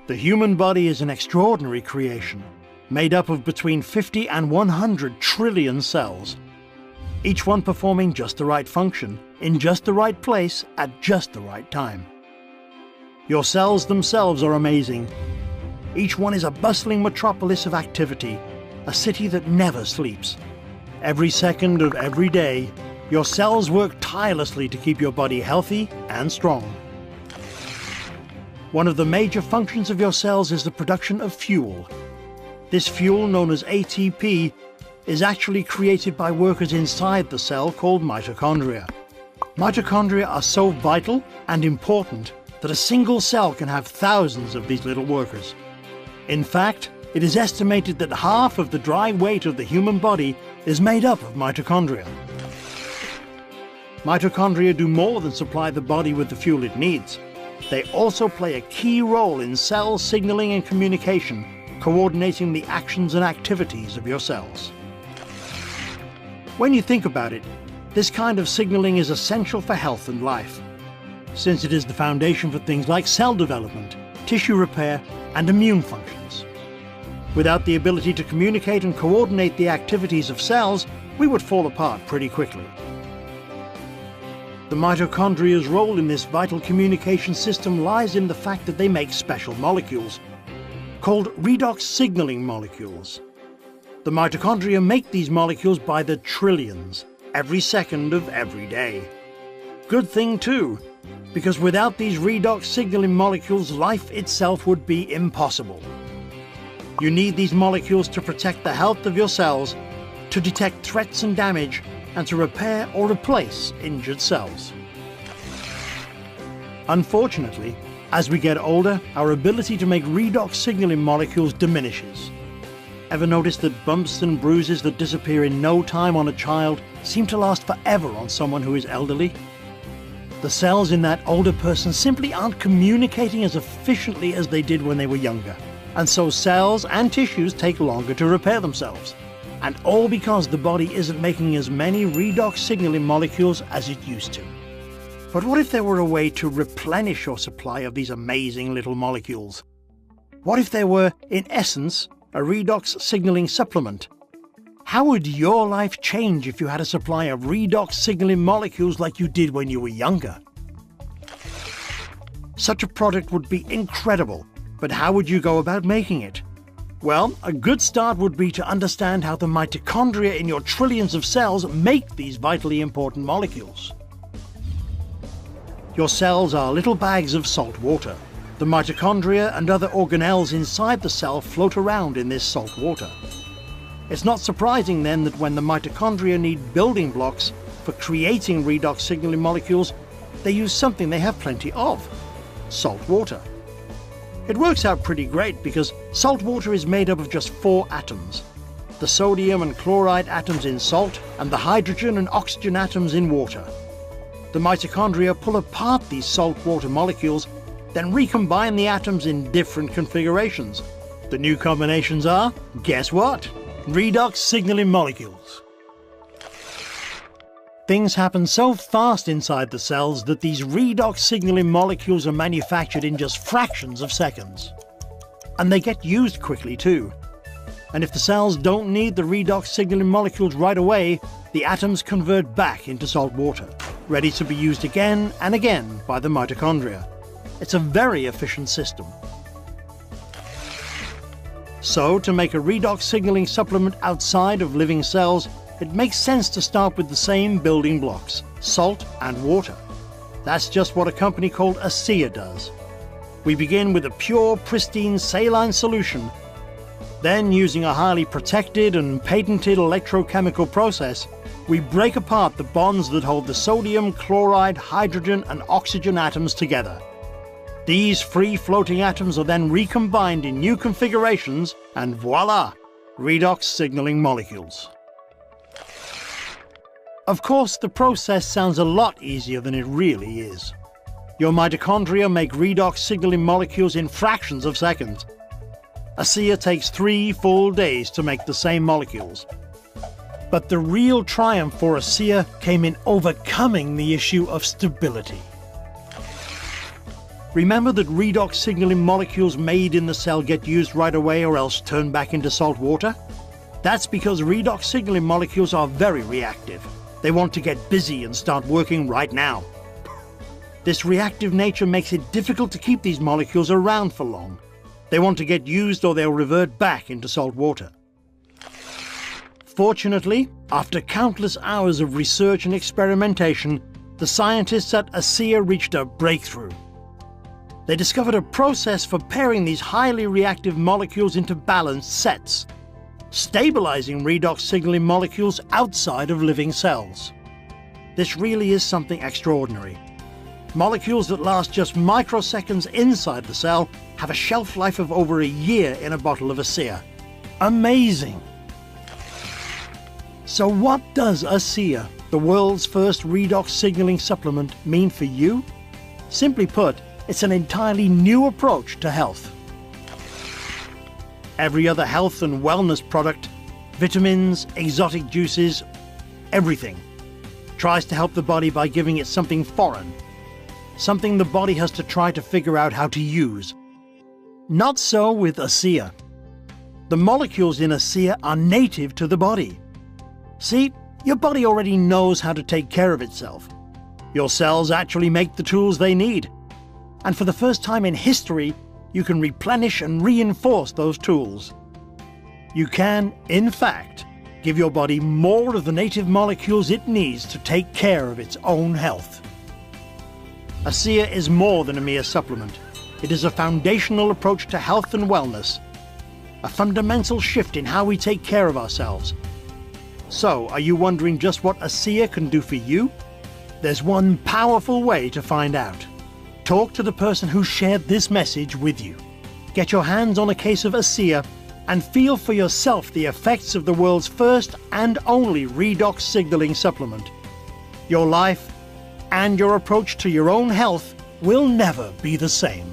The human body is an extraordinary creation, made up of between 50 and 100 trillion cells, each one performing just the right function, in just the right place, at just the right time. Your cells themselves are amazing. Each one is a bustling metropolis of activity, a city that never sleeps. Every second of every day, your cells work tirelessly to keep your body healthy and strong. One of the major functions of your cells is the production of fuel. This fuel, known as ATP, is actually created by workers inside the cell called mitochondria. Mitochondria are so vital and important that a single cell can have thousands of these little workers. In fact, it is estimated that half of the dry weight of the human body is made up of mitochondria. Mitochondria do more than supply the body with the fuel it needs. They also play a key role in cell signaling and communication, coordinating the actions and activities of your cells. When you think about it, this kind of signaling is essential for health and life, since it is the foundation for things like cell development, tissue repair, and immune functions. Without the ability to communicate and coordinate the activities of cells, we would fall apart pretty quickly. The mitochondria's role in this vital communication system lies in the fact that they make special molecules, called redox signaling molecules. The mitochondria make these molecules by the trillions, every second of every day. Good thing too, because without these redox signaling molecules, life itself would be impossible. You need these molecules to protect the health of your cells, to detect threats and damage, and to repair or replace injured cells. Unfortunately, as we get older, our ability to make redox signaling molecules diminishes. Ever notice that bumps and bruises that disappear in no time on a child seem to last forever on someone who is elderly? The cells in that older person simply aren't communicating as efficiently as they did when they were younger, and so cells and tissues take longer to repair themselves. And all because the body isn't making as many redox signaling molecules as it used to. But what if there were a way to replenish your supply of these amazing little molecules? What if there were, in essence, a redox signaling supplement? How would your life change if you had a supply of redox signaling molecules like you did when you were younger? Such a product would be incredible, but how would you go about making it? Well, a good start would be to understand how the mitochondria in your trillions of cells make these vitally important molecules. Your cells are little bags of salt water. The mitochondria and other organelles inside the cell float around in this salt water. It's not surprising then that when the mitochondria need building blocks for creating redox signaling molecules, they use something they have plenty of: salt water. It works out pretty great because salt water is made up of just 4 atoms: the sodium and chloride atoms in salt and the hydrogen and oxygen atoms in water. The mitochondria pull apart these salt water molecules, then recombine the atoms in different configurations. The new combinations are, guess what? Redox signaling molecules. Things happen so fast inside the cells that these redox signaling molecules are manufactured in just fractions of seconds. And they get used quickly too. And if the cells don't need the redox signaling molecules right away, the atoms convert back into salt water, ready to be used again and again by the mitochondria. It's a very efficient system. So, to make a redox signaling supplement outside of living cells, it makes sense to start with the same building blocks: salt and water. That's just what a company called ASEA does. We begin with a pure, pristine saline solution. Then, using a highly protected and patented electrochemical process, we break apart the bonds that hold the sodium, chloride, hydrogen, and oxygen atoms together. These free-floating atoms are then recombined in new configurations, and voila! Redox signaling molecules. Of course, the process sounds a lot easier than it really is. Your mitochondria make redox signaling molecules in fractions of seconds. ASEA takes 3 full days to make the same molecules. But the real triumph for ASEA came in overcoming the issue of stability. Remember that redox signaling molecules made in the cell get used right away or else turned back into salt water? That's because redox signaling molecules are very reactive. They want to get busy and start working right now. This reactive nature makes it difficult to keep these molecules around for long. They want to get used or they'll revert back into salt water. Fortunately, after countless hours of research and experimentation, the scientists at ASEA reached a breakthrough. They discovered a process for pairing these highly reactive molecules into balanced sets, stabilizing redox signaling molecules outside of living cells. This really is something extraordinary. Molecules that last just microseconds inside the cell have a shelf life of over a year in a bottle of ASEA. Amazing! So what does ASEA, the world's first redox signaling supplement, mean for you? Simply put, it's an entirely new approach to health. Every other health and wellness product, vitamins, exotic juices, everything, tries to help the body by giving it something foreign, something the body has to try to figure out how to use. Not so with ASEA. The molecules in ASEA are native to the body. See, your body already knows how to take care of itself. Your cells actually make the tools they need. And for the first time in history, you can replenish and reinforce those tools. You can, in fact, give your body more of the native molecules it needs to take care of its own health. ASEA is more than a mere supplement. It is a foundational approach to health and wellness, a fundamental shift in how we take care of ourselves. So, are you wondering just what ASEA can do for you? There's one powerful way to find out. Talk to the person who shared this message with you. Get your hands on a case of ASEA and feel for yourself the effects of the world's first and only redox signaling supplement. Your life and your approach to your own health will never be the same.